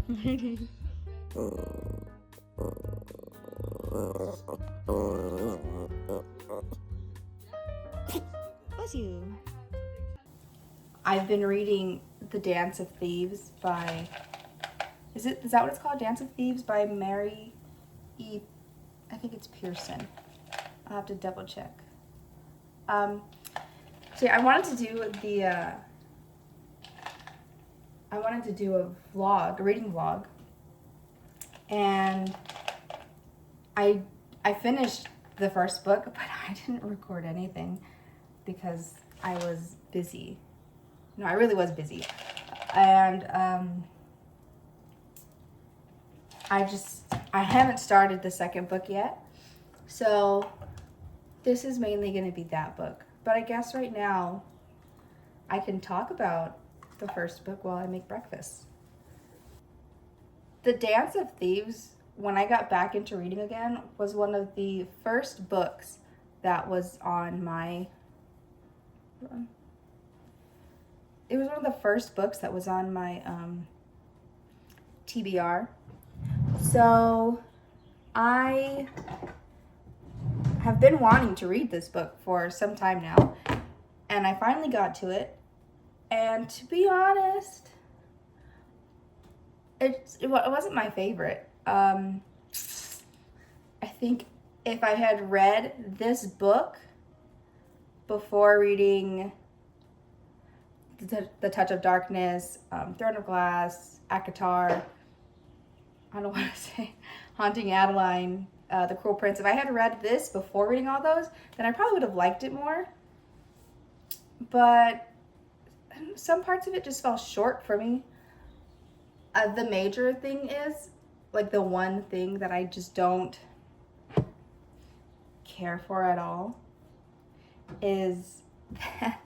Bless you. I've been reading The Dance of Thieves by, is that what it's called? Dance of Thieves by Mary E. I think it's Pearson. I'll have to double check. So yeah, I wanted to do a vlog, a reading vlog, and I finished the first book, but I didn't record anything because I was busy. No, I really was busy, and I haven't started the second book yet, so this is mainly going to be that book. But I guess right now I can talk about the first book while I make breakfast. The Dance of Thieves, when I got back into reading again, was one of the first books that was on my... It was one of the first books that was on my TBR. So I have been wanting to read this book for some time now, and I finally got to it. And to be honest, it wasn't my favorite. I think if I had read this book before reading The Touch of Darkness, Throne of Glass, ACOTAR, I don't want to say Haunting Adeline, The Cruel Prince. If I had read this before reading all those, then I probably would have liked it more. But some parts of it just fell short for me. The major thing is, like the one thing that I just don't care for at all, is that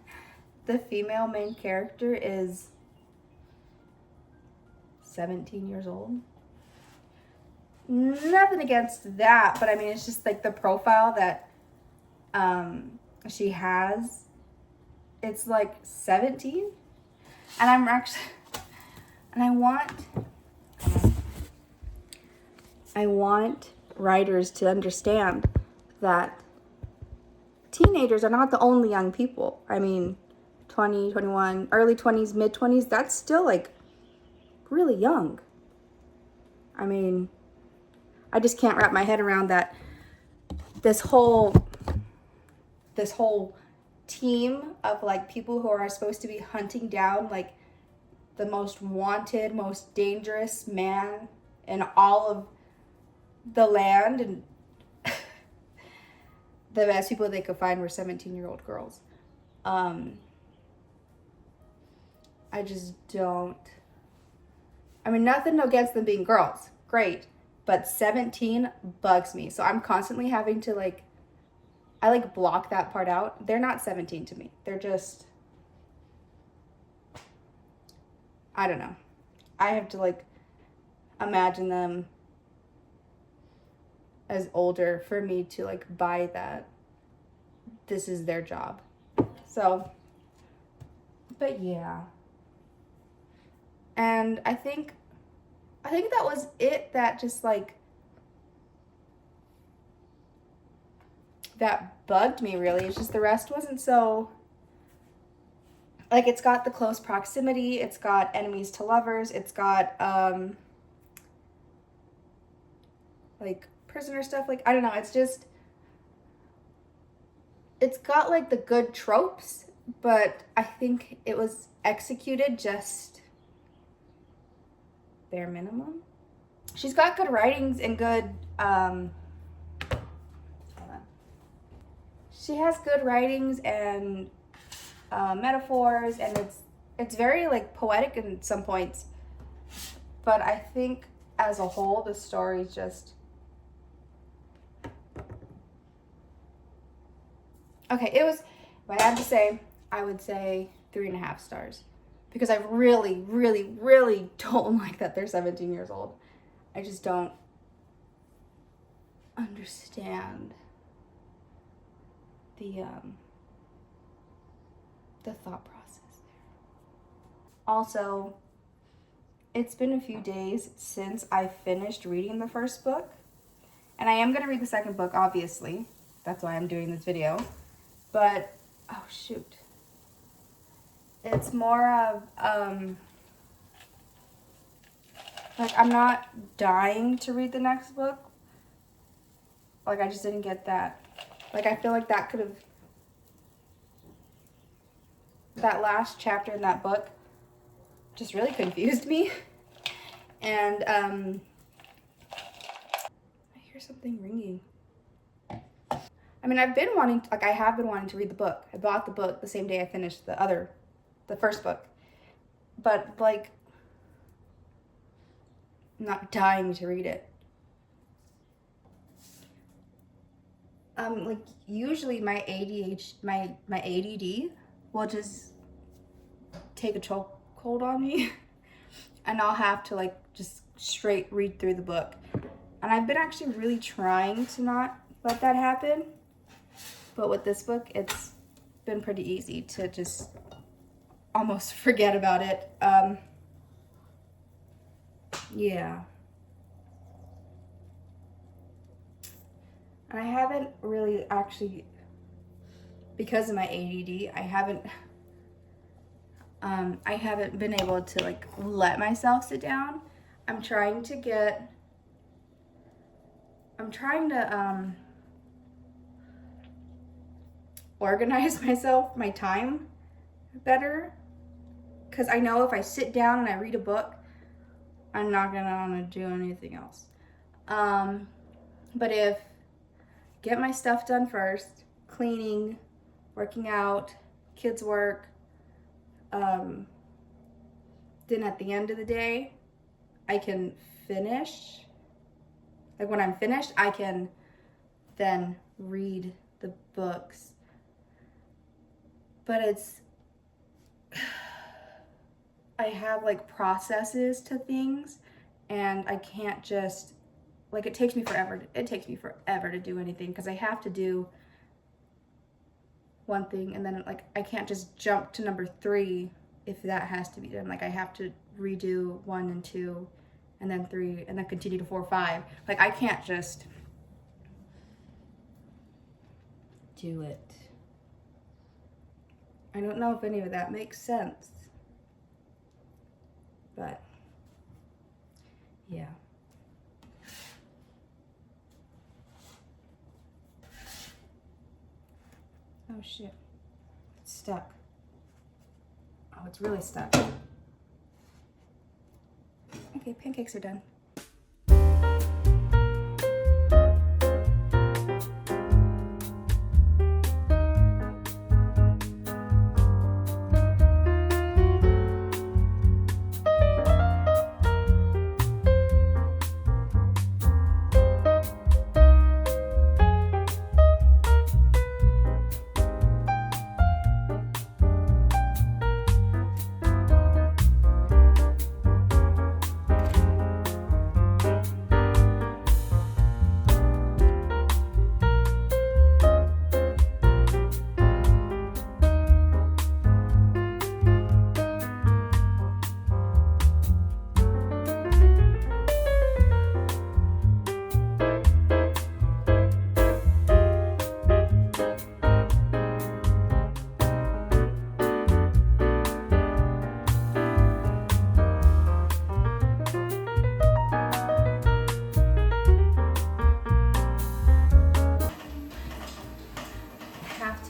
the female main character is 17 years old. Nothing against that, but I mean, it's just like the profile that she has. It's like 17, and I want writers to understand that teenagers are not the only young people. I mean, 20, 21, early 20s, mid 20s, that's still like really young. I mean, I just can't wrap my head around that this whole team of like people who are supposed to be hunting down like the most wanted, most dangerous man in all of the land, and the best people they could find were 17-year-old girls. I just don't. I mean, nothing against them being girls. Great. But 17 bugs me. So I'm constantly having to I block that part out. They're not 17 to me. They're just, I don't know. I have to imagine them as older for me to buy that this is their job. So, but yeah. And I think that was it, that just that bugged me really. It's just the rest wasn't so, it's got the close proximity, it's got enemies to lovers, it's got prisoner stuff, I don't know, it's just, it's got the good tropes, but I think it was executed just bare minimum. She's got good writings and good she has good writings and metaphors, and it's very poetic in some points, but I think as a whole the story's just okay. It was, if I had to say, I would say 3.5 stars, because I really, really, really don't like that they're 17 years old. I just don't understand the thought process there. Also, it's been a few days since I finished reading the first book. And I am going to read the second book, obviously. That's why I'm doing this video. But, oh shoot. It's more of, like, I'm not dying to read the next book. Like, I just didn't get that. Like, I feel like that could have, that last chapter in that book just really confused me. And, I hear something ringing. I mean, I've been wanting, like, I have been wanting to read the book. I bought the book the same day I finished the first book. But, like, I'm not dying to read it. Like, usually my my ADD will just take a chokehold on me. And I'll have to, like, just straight read through the book. And I've been actually really trying to not let that happen. But with this book, it's been pretty easy to just almost forget about it. Yeah. And I haven't really actually, because of my ADD, I haven't been able to, like, let myself sit down. I'm trying to organize myself, my time better. Because I know if I sit down and I read a book, I'm not gonna want to do anything else. But if get my stuff done first, cleaning, working out, kids' work, then at the end of the day, I can finish. Like, when I'm finished, I can then read the books. But I have, like, processes to things, and I can't just, like, it takes me forever to do anything, because I have to do one thing, and then, like, I can't just jump to number 3 if that has to be done. Like, I have to redo 1 and 2, and then 3, and then continue to 4, 5. Like, I can't just do it. I don't know if any of that makes sense, but yeah. Oh shit, it's stuck. Oh, it's really stuck. Okay, pancakes are done.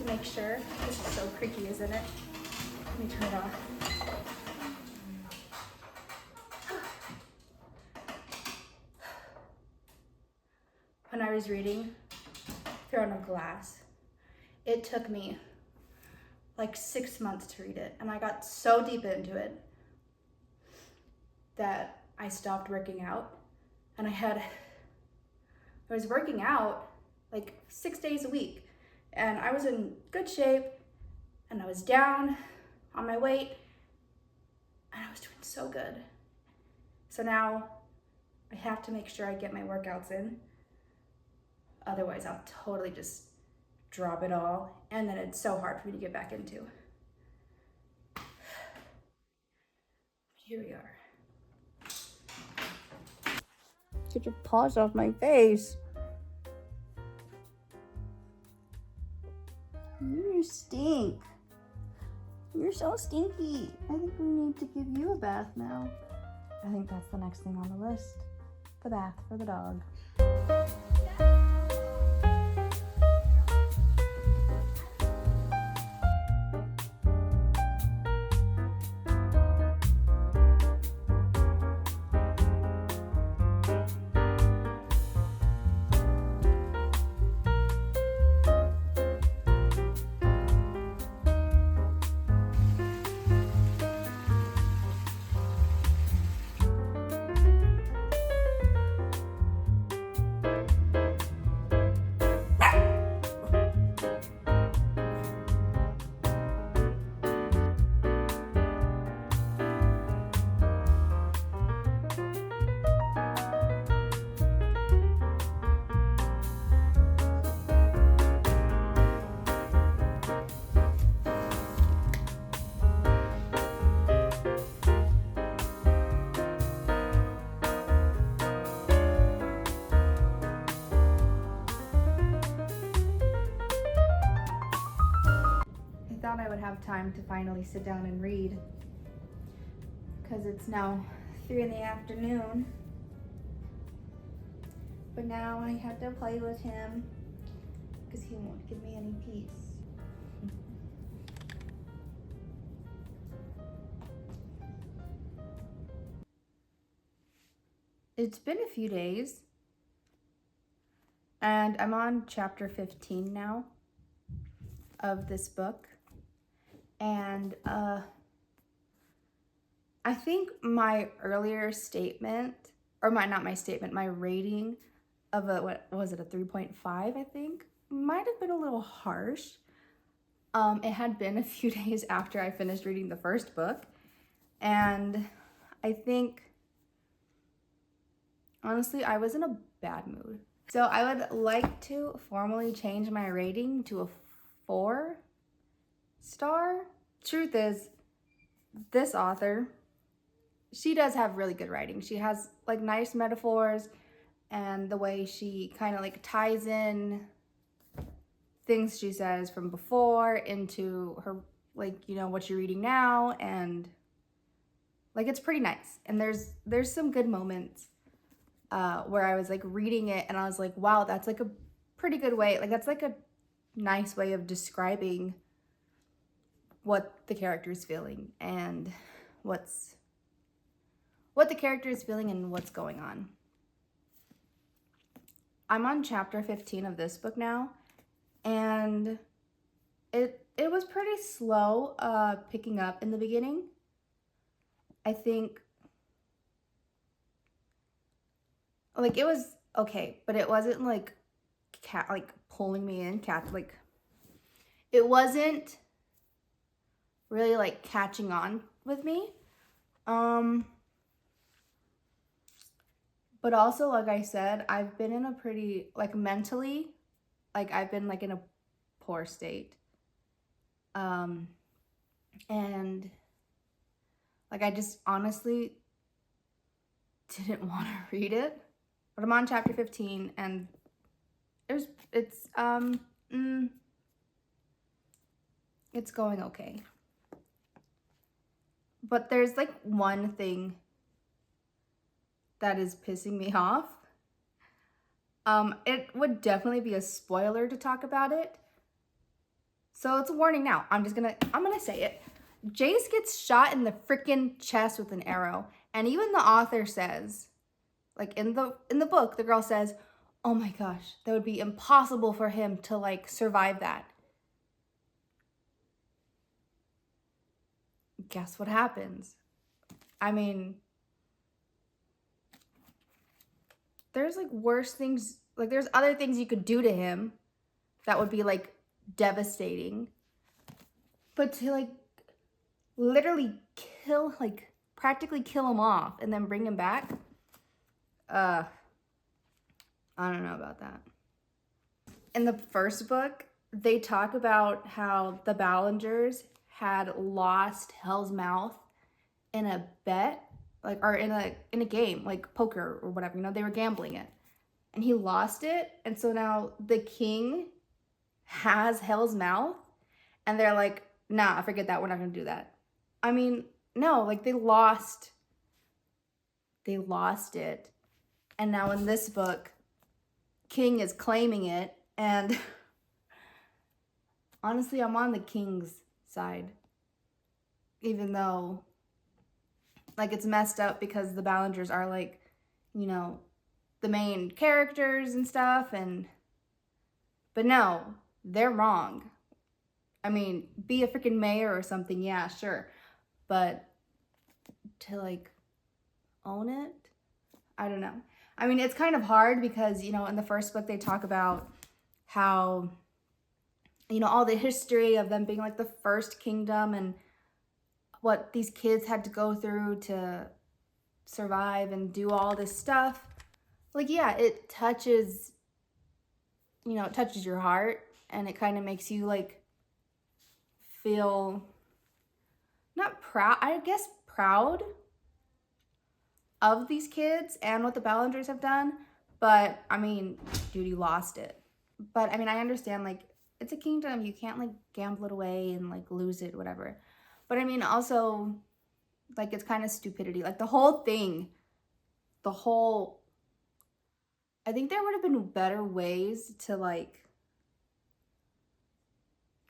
Make sure. This is so creaky, isn't it? Let me turn it off. When I was reading Throne of Glass, it took me like 6 months to read it, and I got so deep into it that I stopped working out, and I was working out like 6 days a week. And I was in good shape, and I was down on my weight, and I was doing so good. So now I have to make sure I get my workouts in. Otherwise, I'll totally just drop it all, and then it's so hard for me to get back into. Here we are. Get your paws off my face. You stink. You're so stinky. I think we need to give you a bath now. I think that's the next thing on the list. The bath for the dog. Thought I would have time to finally sit down and read because it's now 3 in the afternoon, but now I have to play with him because he won't give me any peace. It's been a few days and I'm on chapter 15 now of this book. And I think my earlier statement, or my rating of what was it, a 3.5, I think, might have been a little harsh. It had been a few days after I finished reading the first book. And I think, honestly, I was in a bad mood. So I would like to formally change my rating to a 4-star. Truth is, this author, she does have really good writing. She has like nice metaphors and the way she kind of like ties in things she says from before into her, like, you know, what you're reading now, and like it's pretty nice. And there's some good moments where I was like reading it and I was like, wow, that's like a pretty good way, like that's like a nice way of describing what the character is feeling and what the character is feeling and what's going on. I'm on chapter 15 of this book now, and it was pretty slow picking up in the beginning. I think like it was okay, but it wasn't like pulling me in, like it wasn't really like catching on with me. But also, like I said, I've been in a pretty, like mentally, like I've been like in a poor state. And like I just honestly didn't want to read it. But I'm on chapter 15 and it's going okay. But there's like one thing that is pissing me off. It would definitely be a spoiler to talk about it. So it's a warning now. I'm gonna say it. Jace gets shot in the freaking chest with an arrow. And even the author says, like in the book, the girl says, oh my gosh, that would be impossible for him to like survive that. Guess what happens? I mean, there's like worse things, like there's other things you could do to him that would be like devastating. But to like literally kill, like practically kill him off and then bring him back, I don't know about that. In the first book, they talk about how the Ballingers had lost Hell's Mouth in a bet like, or in a game, like poker or whatever, you know, they were gambling it. And he lost it, and so now the king has Hell's Mouth, and they're like, nah, forget that, we're not gonna do that. I mean, no, like they lost it. And now in this book, King is claiming it, and honestly, I'm on the king's side. Even though, like, it's messed up because the Ballingers are, like, you know, the main characters and stuff, but no, they're wrong. I mean, be a freaking mayor or something, yeah, sure. But to, like, own it? I don't know. I mean, it's kind of hard because, you know, in the first book they talk about how, you know, all the history of them being like the first kingdom and what these kids had to go through to survive and do all this stuff. Like, yeah, it touches, you know, it touches your heart, and it kind of makes you, like, feel not proud, I guess proud of these kids and what the Ballingers have done. But I mean, dude, you lost it. But I mean, I understand, like, it's a kingdom, you can't, like, gamble it away and, like, lose it, whatever. But I mean, also, like, it's kind of stupidity. Like, the whole thing, I think there would have been better ways to, like,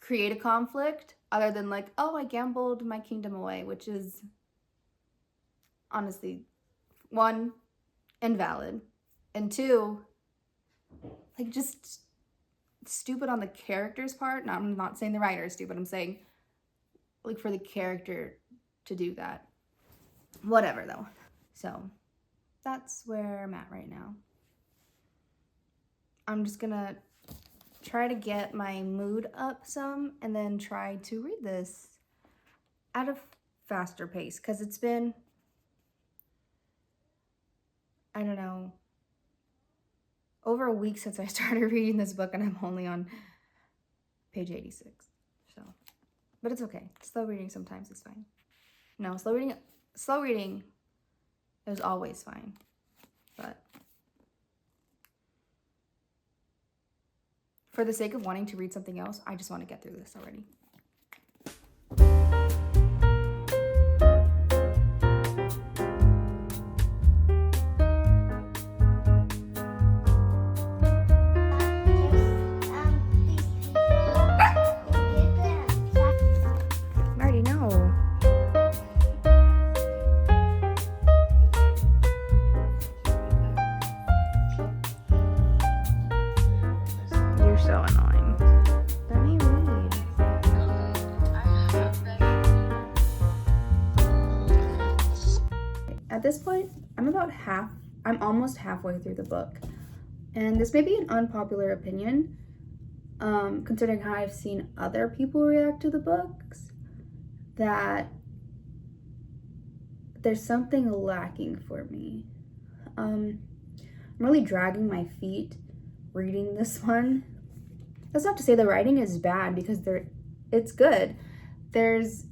create a conflict other than, like, oh, I gambled my kingdom away, which is honestly, one, invalid, and two, like, just stupid on the character's part. Now, I'm not saying the writer is stupid, I'm saying, like, for the character to do that. Whatever, though. So, that's where I'm at right now. I'm just gonna try to get my mood up some and then try to read this at a faster pace, because it's been, I don't know, over a week since I started reading this book, and I'm only on page 86. So, but it's okay. Slow reading sometimes is fine. No, slow reading is always fine. But for the sake of wanting to read something else, I just want to get through this already. So annoying. Let me read. At this point, I'm almost halfway through the book. And this may be an unpopular opinion, considering how I've seen other people react to the books, that there's something lacking for me. I'm really dragging my feet reading this one. That's not to say the writing is bad, because it's good. There's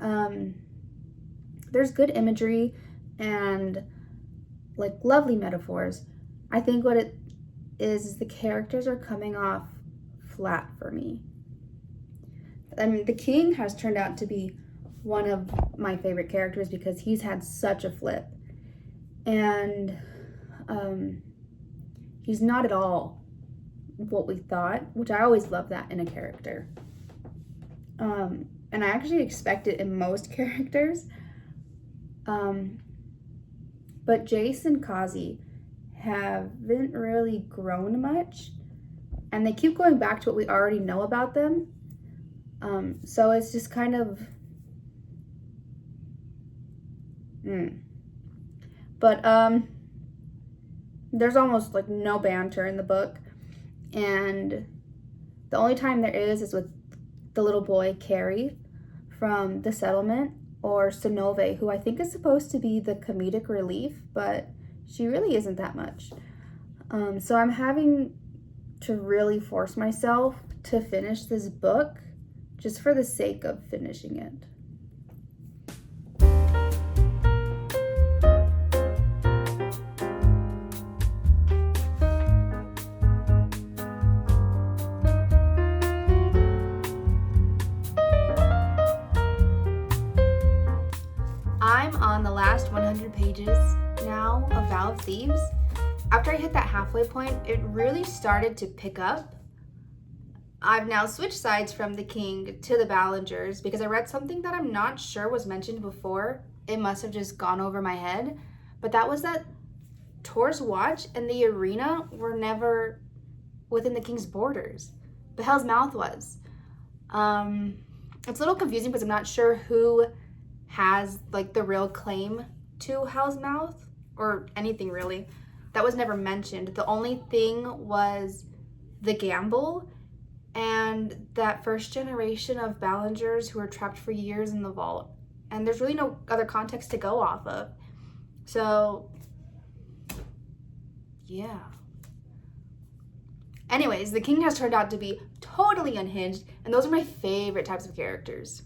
good imagery and, like, lovely metaphors. I think what it is the characters are coming off flat for me. I mean, the king has turned out to be one of my favorite characters because he's had such a flip. And he's not at all what we thought, which I always love that in a character. And I actually expect it in most characters. But Jace and Kazi haven't really grown much, and they keep going back to what we already know about them. So it's just kind of But there's almost, like, no banter in the book, and the only time there is with the little boy Carrie from the settlement, or Sonove, who I think is supposed to be the comedic relief, but she really isn't that much. So I'm having to really force myself to finish this book just for the sake of finishing it. I'm on the last 100 pages now of Vow of Thieves. After I hit that halfway point, it really started to pick up. I've now switched sides from the king to the Ballingers because I read something that I'm not sure was mentioned before. It must have just gone over my head. But that was that Tor's Watch and the arena were never within the king's borders. But Hell's Mouth was. It's a little confusing because I'm not sure who has like the real claim to Hell's Mouth or anything really. That was never mentioned. The only thing was the gamble and that first generation of Ballingers who were trapped for years in the vault. And there's really no other context to go off of. So, yeah. Anyways, the king has turned out to be totally unhinged, and those are my favorite types of characters.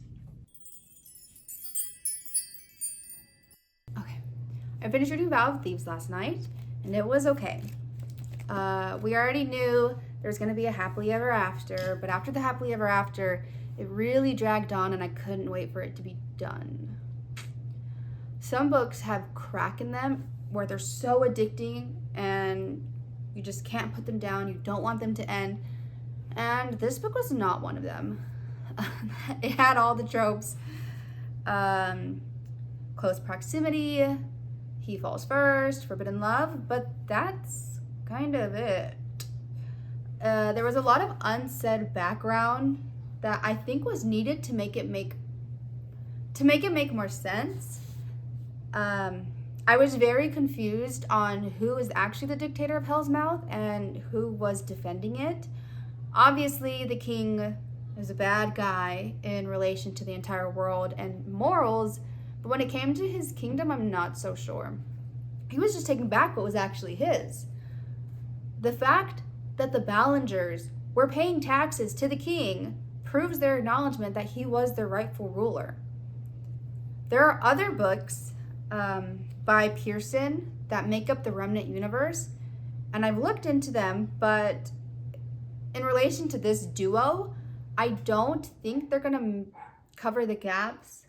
Okay, I finished reading Vow of Thieves last night, and it was okay. We already knew there was going to be a happily ever after, but after the happily ever after, it really dragged on, and I couldn't wait for it to be done. Some books have crack in them where they're so addicting, and you just can't put them down. You don't want them to end. And this book was not one of them. It had all the tropes. Close proximity, he falls first, forbidden love, but that's kind of it. There was a lot of unsaid background that I think was needed to make it make more sense. I was very confused on who is actually the dictator of Hell's Mouth and who was defending it. Obviously, the king is a bad guy in relation to the entire world and morals, but when it came to his kingdom, I'm not so sure. He was just taking back what was actually his. The fact that the Ballingers were paying taxes to the king proves their acknowledgement that he was their rightful ruler. There are other books by Pearson that make up the Remnant universe, and I've looked into them, but in relation to this duo, I don't think they're going to cover the gaps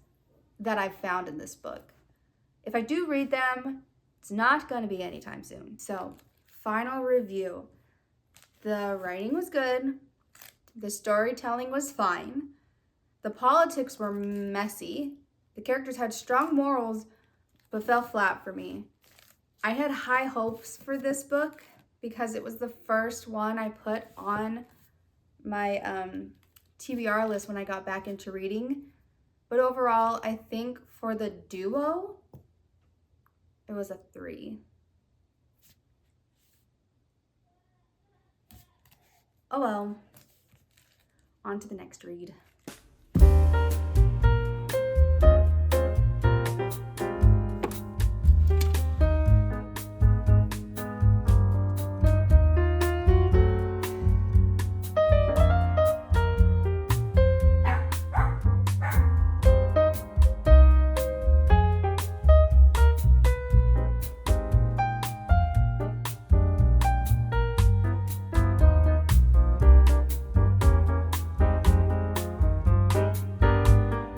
that I've found in this book. If I do read them, it's not going to be anytime soon. So, final review. The writing was good. The storytelling was fine. The politics were messy. The characters had strong morals, but fell flat for me. I had high hopes for this book because it was the first one I put on my TBR list when I got back into reading. But overall, I think for the duo, it was a 3. Oh well. On to the next read.